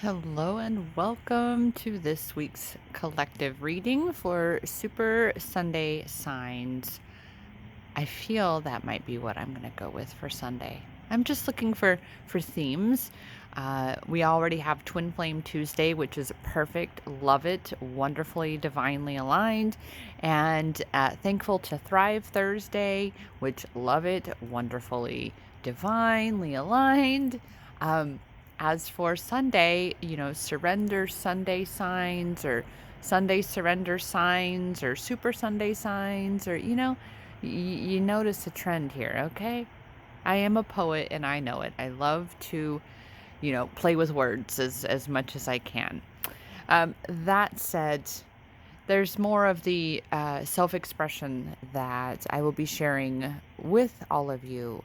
Hello and welcome to this week's collective reading for Super Sunday Signs. I feel that might be what I'm going to go with for Sunday. I'm just looking for themes. We already have Twin Flame Tuesday, which is perfect. Love it. Wonderfully, divinely aligned. And Thankful to Thrive Thursday, which love it. Wonderfully, divinely aligned. Um, as for Sunday, surrender Sunday signs or Sunday surrender signs or Super Sunday signs or, you notice a trend here, okay? I am a poet and I know it. I love to, play with words as much as I can. That said, there's more of the self expression that I will be sharing with all of you.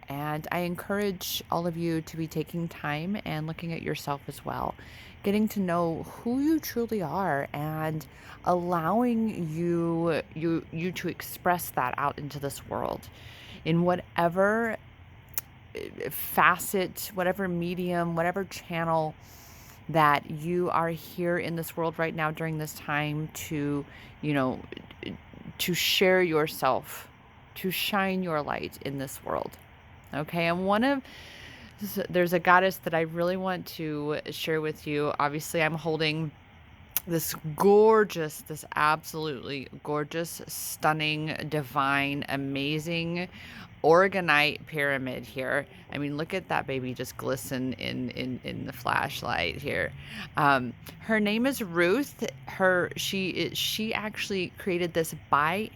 And I encourage all of you to be taking time and looking at yourself as well, getting to know who you truly are and allowing you to express that out into this world in whatever facet, whatever medium, whatever channel that you are here in this world right now during this time to, you know, to share yourself, to shine your light in this world. Okay. And there's a goddess that I really want to share with you. Obviously, I'm holding this absolutely gorgeous, stunning, divine, amazing organite pyramid here. I mean, look at that baby just glisten in the flashlight here. Her name is Ruth. She actually created this by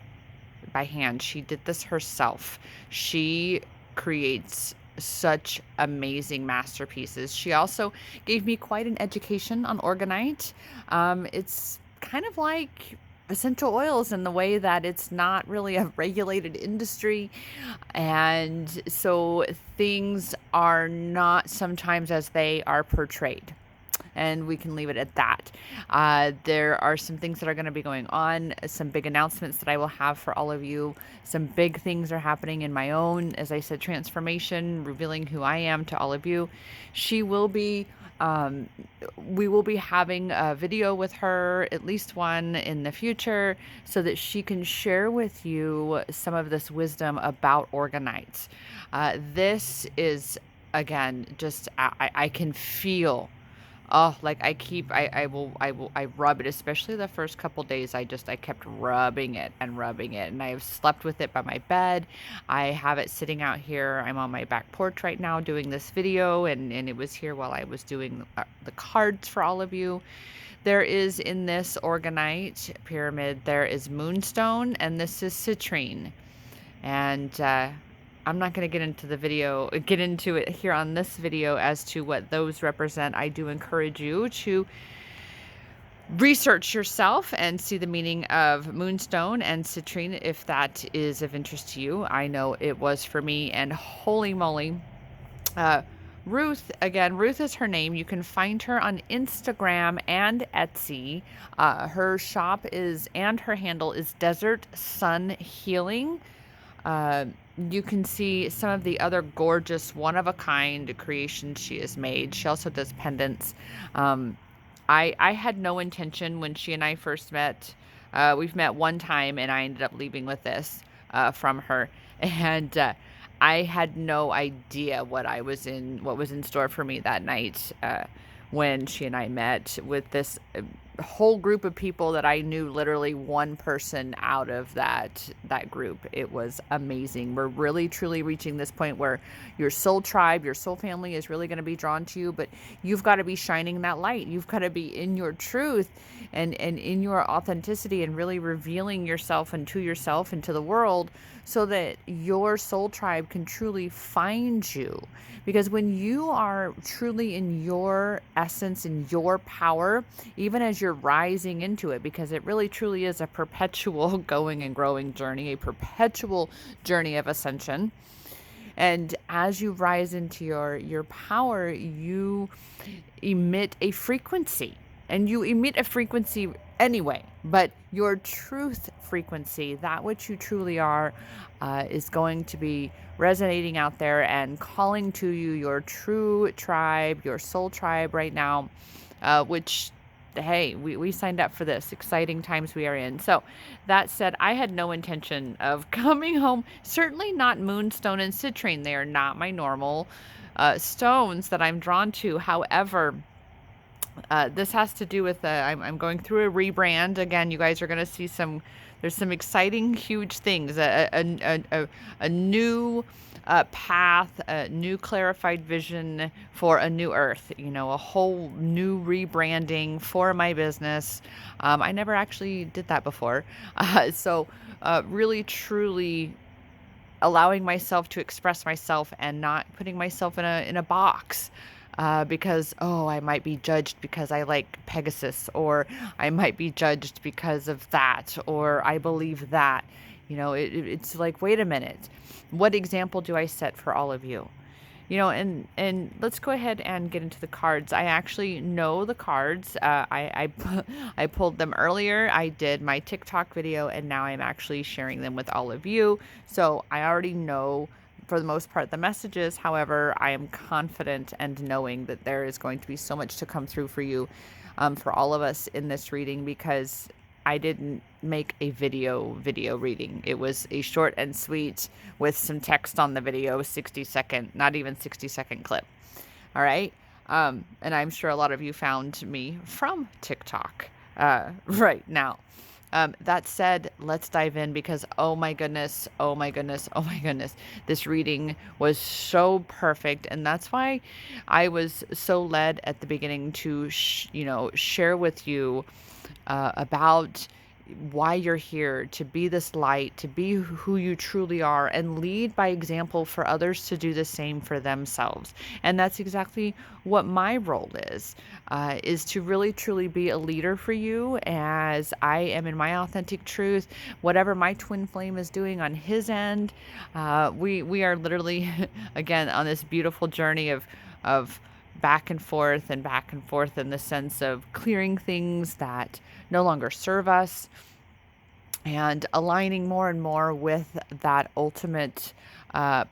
hand. She did this herself. She creates such amazing masterpieces. She also gave me quite an education on organite. It's kind of like essential oils in the way that it's not really a regulated industry. And so things are not sometimes as they are portrayed, and we can leave it at that. There are some things that are going to be going on, some big announcements that I will have for all of you. Some big things are happening in my own, as I said, transformation, revealing who I am to all of you. She will be, we will be having a video with her, at least one in the future, so that she can share with you some of this wisdom about organites. This is, again, just, I can feel. Oh, like I rub it, especially the first couple days. I kept rubbing it and rubbing it, and I've slept with it by my bed. I have it sitting out here. I'm on my back porch right now doing this video, and it was here while I was doing the cards for all of you. There is in this organite pyramid, there is moonstone, and this is citrine. And I'm not going to get into it here on this video as to what those represent. I do encourage you to research yourself and see the meaning of moonstone and citrine if that is of interest to you. I know it was for me, and holy moly. Ruth, again, Ruth is her name. You can find her on Instagram and Etsy. Her shop and her handle is Desert Sun Healing. You can see some of the other gorgeous, one-of-a-kind creations she has made. She also does pendants. I had no intention when she and I first met. We've met one time, and I ended up leaving with this from her. And I had no idea what was in store for me that night when she and I met with this whole group of people that I knew literally one person out of that group. It was amazing. We're really truly reaching this point where your soul tribe, your soul family is really going to be drawn to you, but you've got to be shining that light. You've got to be in your truth and in your authenticity and really revealing yourself and to yourself and to the world so that your soul tribe can truly find you. Because when you are truly in your essence, in your power, even as you're rising into it, because it really truly is a perpetual going and growing journey, a perpetual journey of ascension. And as you rise into your power, you emit a frequency. and you emit a frequency anyway, but your truth frequency, that which you truly are, is going to be resonating out there and calling to you your true tribe, your soul tribe right now, which, hey, we signed up for this. Exciting times we are in. So that said, I had no intention of coming home, certainly not moonstone and citrine. They are not my normal stones that I'm drawn to. However, this has to do with I'm going through a rebrand. Again, you guys are going to see there's some exciting, huge things, a new path, a new clarified vision for a new earth, a whole new rebranding for my business. I never actually did that before. So really, truly allowing myself to express myself and not putting myself in a box. Because, oh, I might be judged because I like Pegasus, or I might be judged because of that, or I believe that. It's like, wait a minute. What example do I set for all of you? And let's go ahead and get into the cards. I actually know the cards. I pulled them earlier. I did my TikTok video, and now I'm actually sharing them with all of you. So I already know, for the most part, the messages. However, I am confident and knowing that there is going to be so much to come through for you, for all of us in this reading, because I didn't make a video reading. It was a short and sweet with some text on the video, 60-second, not even 60-second clip. All right. And I'm sure a lot of you found me from TikTok right now. That said, let's dive in, because oh my goodness, this reading was so perfect. And that's why I was so led at the beginning to, share with you about why you're here, to be this light, to be who you truly are, and lead by example for others to do the same for themselves. And that's exactly what my role is to really truly be a leader for you, as I am in my authentic truth. Whatever my twin flame is doing on his end, we are literally again on this beautiful journey of back and forth in the sense of clearing things that no longer serve us, and aligning more and more with that ultimate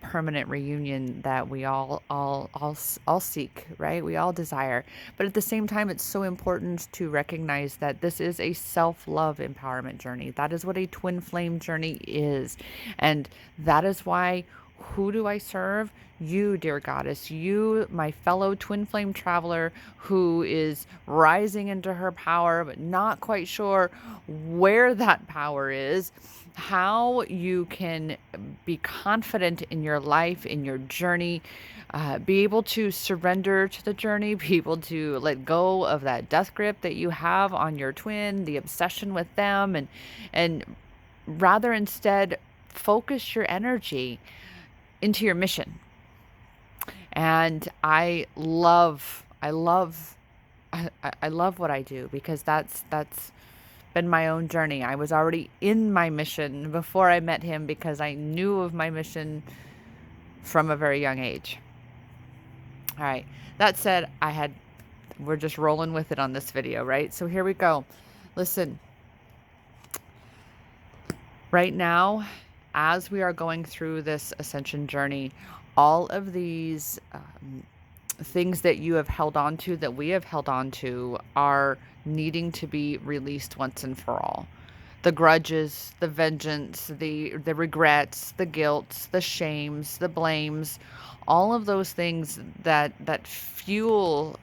permanent reunion that we all seek, right? We all desire. But at the same time, it's so important to recognize that this is a self-love empowerment journey. That is what a twin flame journey is. And that is why, who do I serve? You, dear goddess, you, my fellow twin flame traveler, who is rising into her power, but not quite sure where that power is, how you can be confident in your life, in your journey, be able to surrender to the journey, be able to let go of that death grip that you have on your twin, the obsession with them, and rather instead focus your energy into your mission. And I love what I do, because that's been my own journey. I was already in my mission before I met him, because I knew of my mission from a very young age. All right. That said, we're just rolling with it on this video, right? So here we go. Listen, right now, as we are going through this ascension journey, all of these things that you have held on to, that we have held on to, are needing to be released once and for all. The grudges, the vengeance, the regrets, the guilt, the shames, the blames, all of those things that fuel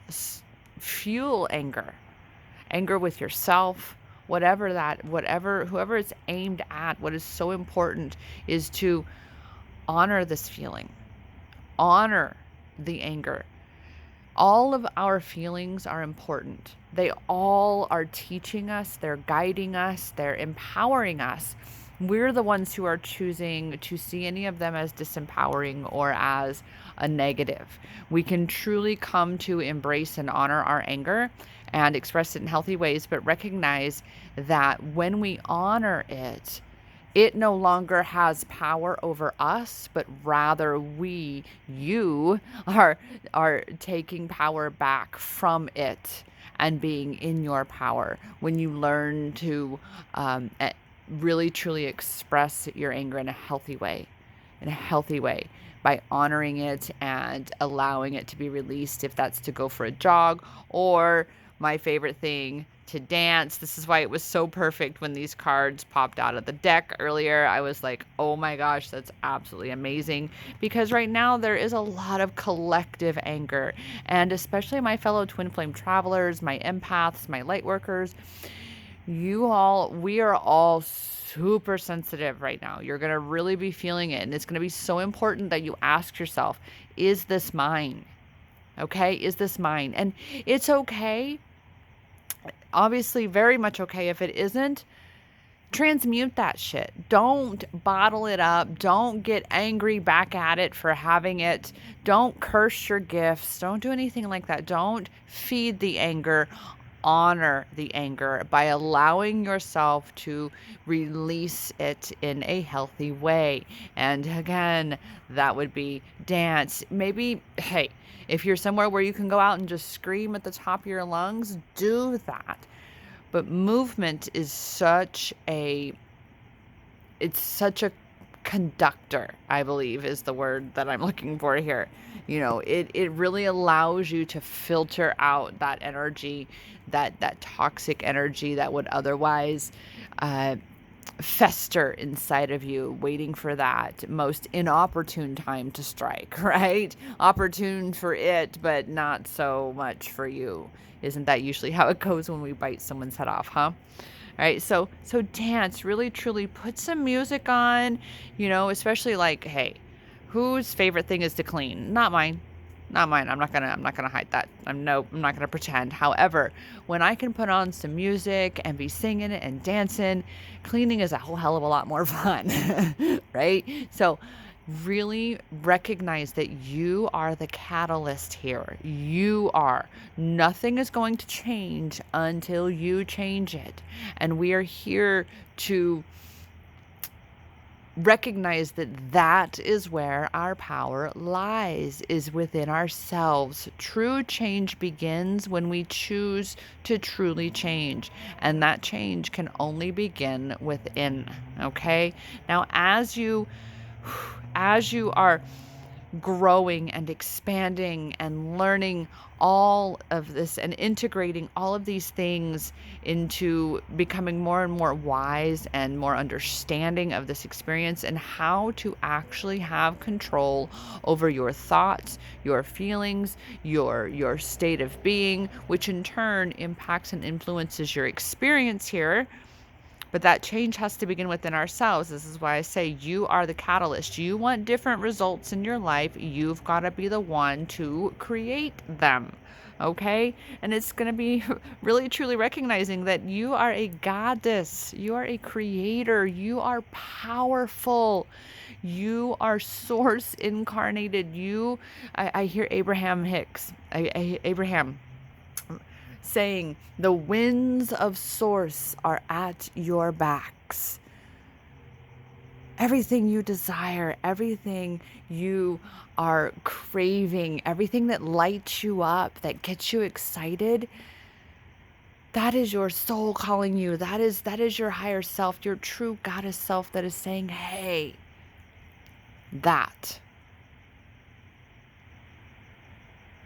anger with yourself, whoever it's aimed at. What is so important is to honor this feeling, honor the anger. All of our feelings are important. They all are teaching us, they're guiding us, they're empowering us. We're the ones who are choosing to see any of them as disempowering or as a negative. We can truly come to embrace and honor our anger and express it in healthy ways, but recognize that when we honor it, It no longer has power over us, but rather you are taking power back from it and being in your power when you learn to really truly express your anger in a healthy way, by honoring it and allowing it to be released, if that's to go for a jog, or my favorite thing, to dance. This is why it was so perfect when these cards popped out of the deck earlier. I was like, oh my gosh, that's absolutely amazing. Because right now there is a lot of collective anger. And especially my fellow twin flame travelers, my empaths, my light workers, we are all super sensitive right now. You're going to really be feeling it. And it's going to be so important that you ask yourself, is this mine? Okay? Is this mine? And it's okay, obviously very much okay if it isn't. Transmute that shit. Don't bottle it up. Don't get angry back at it for having it. Don't curse your gifts. Don't do anything like that. Don't feed the anger. Honor the anger by allowing yourself to release it in a healthy way. And again, that would be dance. Maybe, hey, if you're somewhere where you can go out and just scream at the top of your lungs, do that. But movement is it's such a conductor, I believe is the word that I'm looking for here. It really allows you to filter out that energy, that toxic energy that would otherwise fester inside of you, waiting for that most inopportune time to strike, right? Opportune for it, but not so much for you. Isn't that usually how it goes when we bite someone's head off, huh? All right, so dance, really truly put some music on, especially like, hey, whose favorite thing is to clean? Not mine. Not mine. I'm not gonna hide that. I'm not gonna pretend. However, when I can put on some music and be singing and dancing, cleaning is a whole hell of a lot more fun. Right? So really recognize that you are the catalyst here. You are. Nothing is going to change until you change it. And we are here to recognize that is where our power lies, is within ourselves. True change begins when we choose to truly change, and that change can only begin within. Okay, now as you are growing and expanding and learning all of this and integrating all of these things into becoming more and more wise and more understanding of this experience and how to actually have control over your thoughts, your feelings, your state of being, which in turn impacts and influences your experience here. But that change has to begin within ourselves. This is why I say you are the catalyst. You want different results in your life. You've got to be the one to create them. Okay? And it's going to be really truly recognizing that you are a goddess. You are a creator. You are powerful. You are source incarnated. I hear Abraham Hicks. Abraham saying, the winds of source are at your backs. Everything you desire, everything you are craving, everything that lights you up, that gets you excited, that is your soul calling you. That is your higher self, your true goddess self that is saying, hey,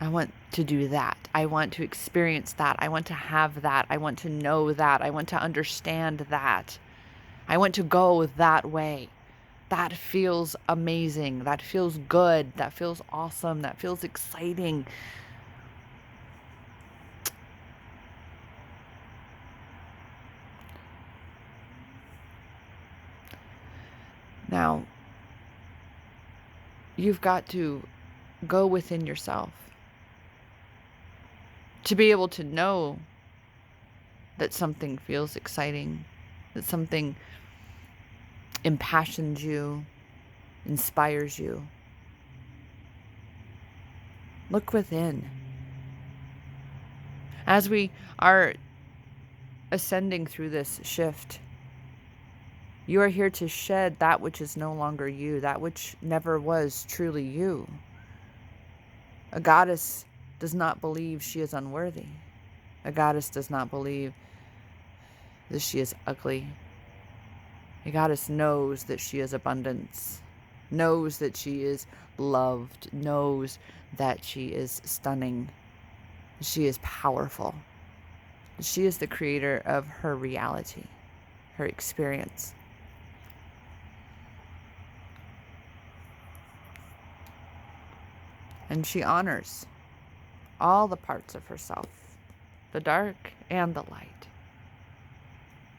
I want to do that. I want to experience that. I want to have that. I want to know that. I want to understand that. I want to go that way. That feels amazing. That feels good. That feels awesome. That feels exciting. Now, you've got to go within yourself to be able to know that something feels exciting, that something impassions you, inspires you. Look within. As we are ascending through this shift, You are here to shed that which is no longer you, that which never was truly you. A goddess does not believe she is unworthy. A goddess does not believe that she is ugly. A goddess knows that she is abundance, knows that she is loved, knows that she is stunning, she is powerful. She is the creator of her reality, her experience. And she honors all the parts of herself, the dark and the light.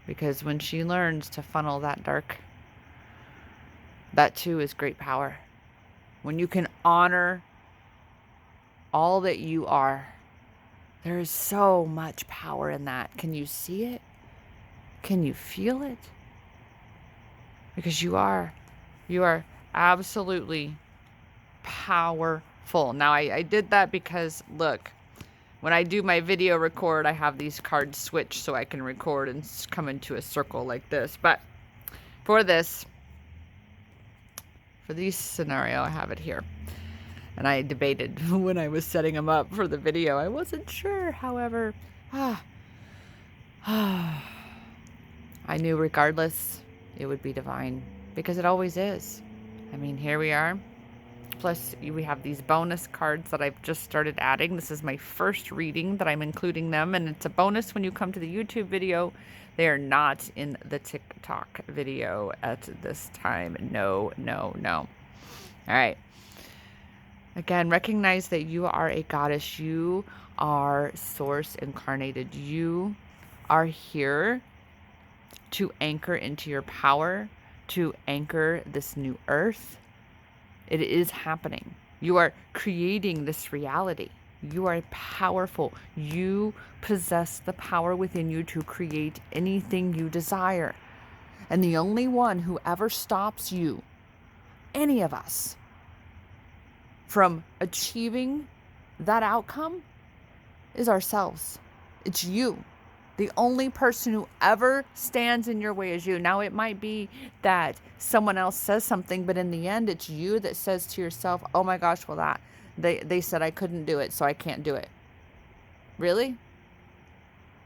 Because when she learns to funnel that dark, that too is great power. When you can honor all that you are, there is so much power in that. Can you see it? Can you feel it? Because you are absolutely powerful. Now, I did that because, look, when I do my video record, I have these cards switched so I can record and come into a circle like this. But for this scenario, I have it here. And I debated when I was setting them up for the video. I wasn't sure, however. I knew regardless it would be divine, because it always is. I mean, here we are. Plus, we have these bonus cards that I've just started adding. This is my first reading that I'm including them, and it's a bonus when you come to the YouTube video. They are not in the TikTok video at this time. No, no, no. All right. Again, recognize that you are a goddess. You are source incarnated. You are here to anchor into your power, to anchor this new earth. It is happening. You are creating this reality. You are powerful. You possess the power within you to create anything you desire. And the only one who ever stops you, any of us, from achieving that outcome is ourselves. It's you. The only person who ever stands in your way is you. Now, it might be that someone else says something, but in the end, it's you that says to yourself, oh my gosh, well, that they said I couldn't do it, so I can't do it. Really?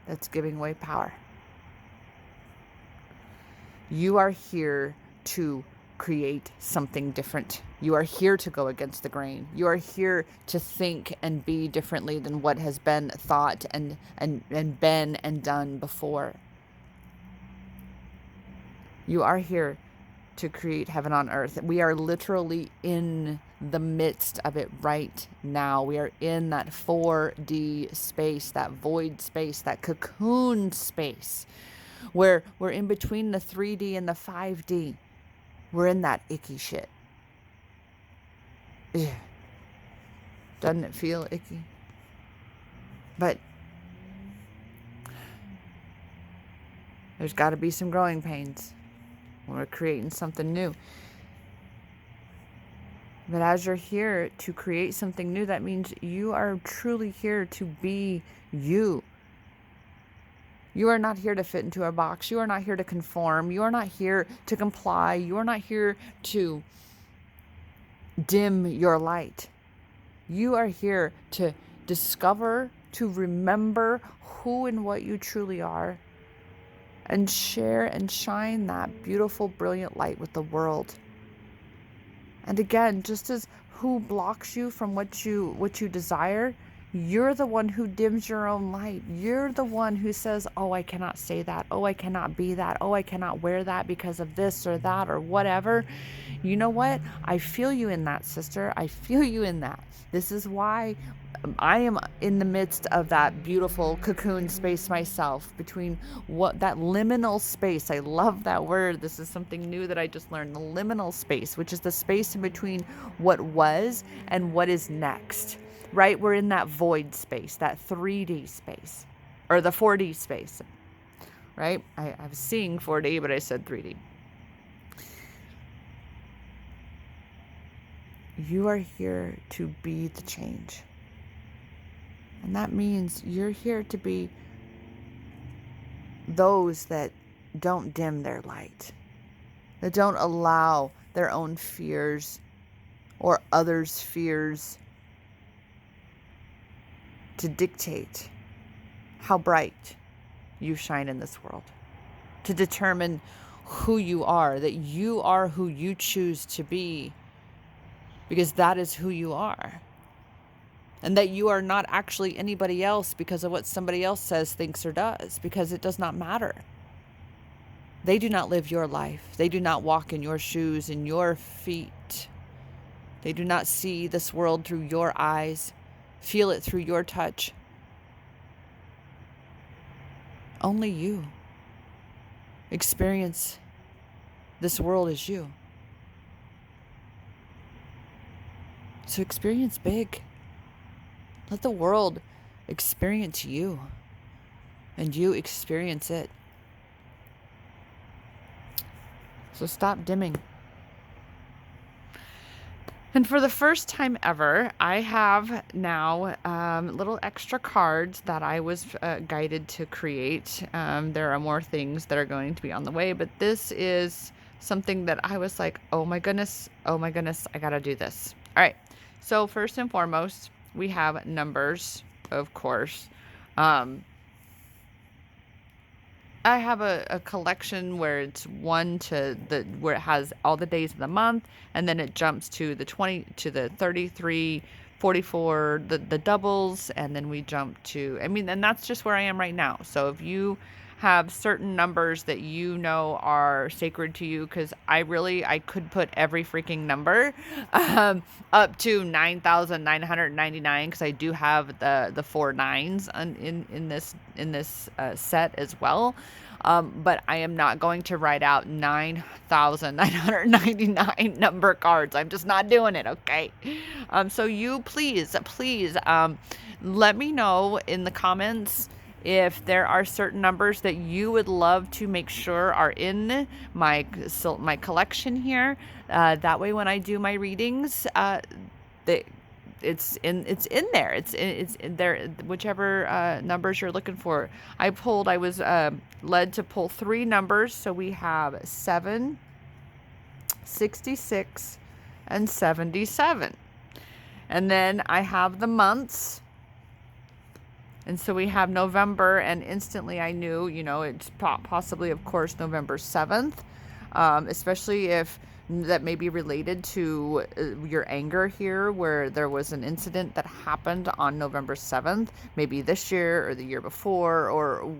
That's giving away power. You are here to create something different. You are here to go against the grain. You are here to think and be differently than what has been thought and been and done before. You are here to create heaven on earth. We are literally in the midst of it right now. We are in that 4D space, that void space, that cocoon space, where we're in between the 3D and the 5D. We're in that icky shit. Ugh. Doesn't it feel icky? But there's got to be some growing pains when we're creating something new. But as you're here to create something new, that means you are truly here to be you. You are not here to fit into a box. You are not here to conform. You are not here to comply. You are not here to dim your light. You are here to discover, to remember who and what you truly are, and share and shine that beautiful, brilliant light with the world. And again, just as who blocks you from what you desire, you're the one who dims your own light. You're the one who says, oh, I cannot say that. Oh, I cannot be that. Oh, I cannot wear that because of this or that or whatever. You know what? I feel you in that, sister. I feel you in that. This is why I am in the midst of that beautiful cocoon space myself, between that liminal space. I love that word. This is something new that I just learned. The liminal space, which is the space in between what was and what is next. Right? We're in that void space, that 3D space, or the 4D space, right? I was seeing 4D, but I said 3D. You are here to be the change. And that means you're here to be those that don't dim their light. that don't allow their own fears or others' fears to dictate how bright you shine in this world, to determine who you are, that you are who you choose to be, because that is who you are. And that you are not actually anybody else because of what somebody else says, thinks, or does, because it does not matter. They do not live your life. They do not walk in your shoes, in your feet. They do not see this world through your eyes, feel it through your touch. Only you experience this world as you. So experience big. Let the world experience you, and you experience it. So stop dimming. And for the first time ever, I have now little extra cards that I was guided to create. There are more things that are going to be on the way, but this is something that I was like, oh my goodness, I gotta do this. All right, so first and foremost, we have numbers, of course. I have a collection where it's where it has all the days of the month, and then it jumps to the 20, to the 33, 44, the doubles, and then we jump to, and that's just where I am right now. So if you have certain numbers that you know are sacred to you, because I could put every freaking number up to 9,999, because I do have the 4 nines in this set as well. But I am not going to write out 9,999 number cards. I'm just not doing it, okay? So you please, let me know in the comments if there are certain numbers that you would love to make sure are in my collection here. That way, when I do my readings, it's in there. It's in there, whichever numbers you're looking for. I was led to pull 3 numbers. So we have 7, 66, and 77. And then I have the months. And so we have November, and instantly I knew, it's possibly, of course, November 7th, especially if that may be related to your anger here, where there was an incident that happened on November 7th, maybe this year or the year before, or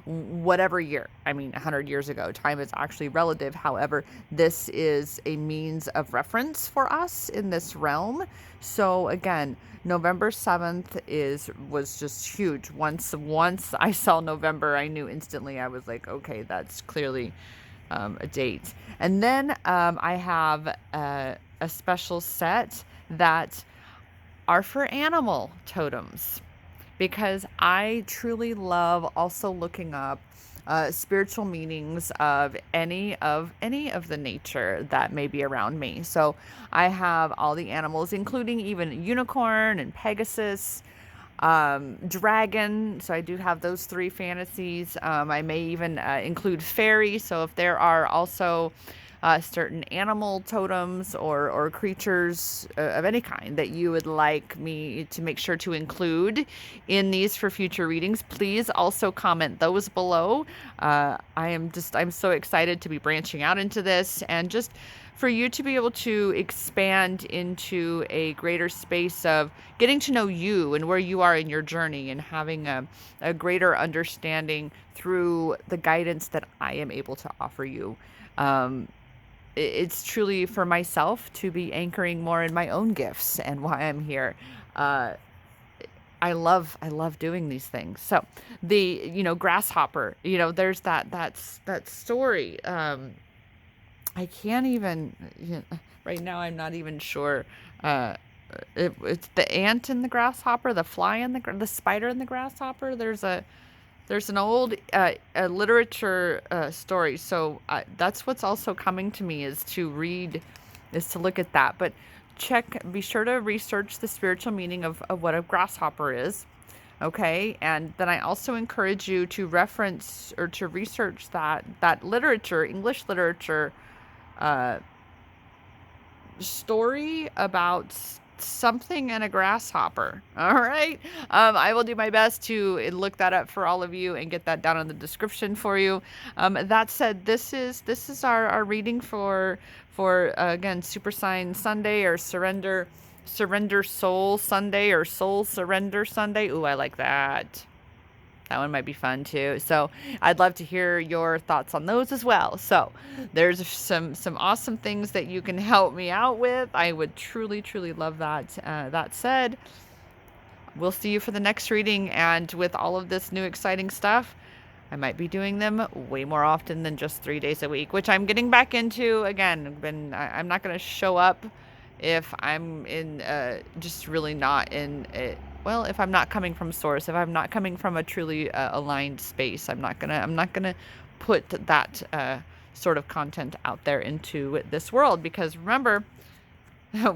whatever year. 100 years ago. Time is actually relative. However, this is a means of reference for us in this realm. So again, November 7th was just huge. Once I saw November, I knew instantly. I was like, okay, that's clearly a date. And then I have a special set that are for animal totems, because I truly love also looking up spiritual meanings of any of the nature that may be around me. So I have all the animals, including even unicorn and Pegasus, dragon. So I do have those 3 fantasies. I may even include fairy. So if there are also certain animal totems or creatures of any kind that you would like me to make sure to include in these for future readings, please also comment those below. I'm so excited to be branching out into this, and just for you to be able to expand into a greater space of getting to know you and where you are in your journey, and having a greater understanding through the guidance that I am able to offer you. It's truly for myself to be anchoring more in my own gifts and why I'm here. I love doing these things. So the, grasshopper, there's that story. I can't even, right now I'm not even sure. It's the ant and the grasshopper, the fly and the spider and the grasshopper. There's an old literature story. So that's what's also coming to me, is to look at that. But be sure to research the spiritual meaning of what a grasshopper is. Okay. And then I also encourage you to reference or to research that literature, English literature, uh, story about something and a grasshopper. All right. I will do my best to look that up for all of you and get that down in the description for you. That said, this is our reading for again, Super Sign Sunday, or Surrender Soul Sunday, or Soul Surrender Sunday. Ooh, I like that. That one might be fun too. So I'd love to hear your thoughts on those as well. So there's some awesome things that you can help me out with. I would truly, truly love that. That said, we'll see you for the next reading. And with all of this new exciting stuff, I might be doing them way more often than just 3 days a week, which I'm getting back into again. I'm not going to show up if I'm in just really not in it. Well, if I'm not coming from source, if I'm not coming from a truly aligned space, I'm not gonna put that sort of content out there into this world, because remember,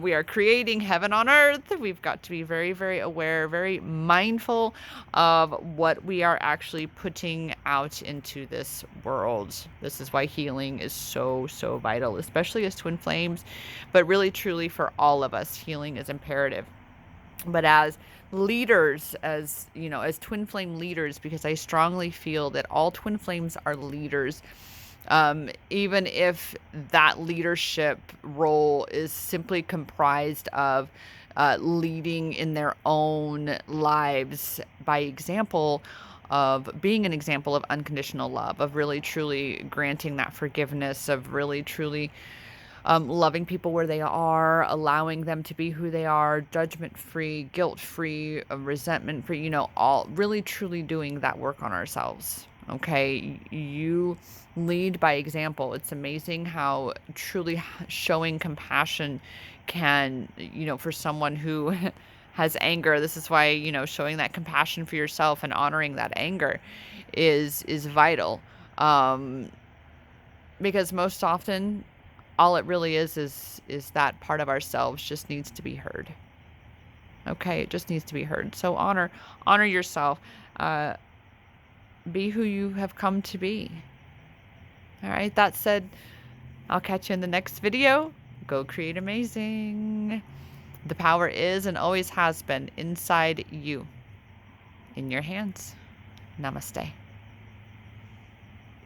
we are creating heaven on earth. We've got to be very, very aware, very mindful of what we are actually putting out into this world. This is why healing is so, so vital, especially as twin flames, but really, truly for all of us, healing is imperative. But as leaders, as you know, as twin flame leaders, because I strongly feel that all twin flames are leaders, even if that leadership role is simply comprised of leading in their own lives by example, of being an example of unconditional love, of really truly granting that forgiveness, of really truly loving people where they are, allowing them to be who they are, judgment-free, guilt-free, resentment-free, you know, all really truly doing that work on ourselves. Okay, you lead by example. It's amazing how truly showing compassion can, you know, for someone who has anger, this is why, you know, showing that compassion for yourself and honoring that anger is vital. Because most often all it really is that part of ourselves just needs to be heard. Okay, it just needs to be heard. So honor yourself. Be who you have come to be. All right, that said, I'll catch you in the next video. Go create amazing. The power is and always has been inside you, in your hands. Namaste.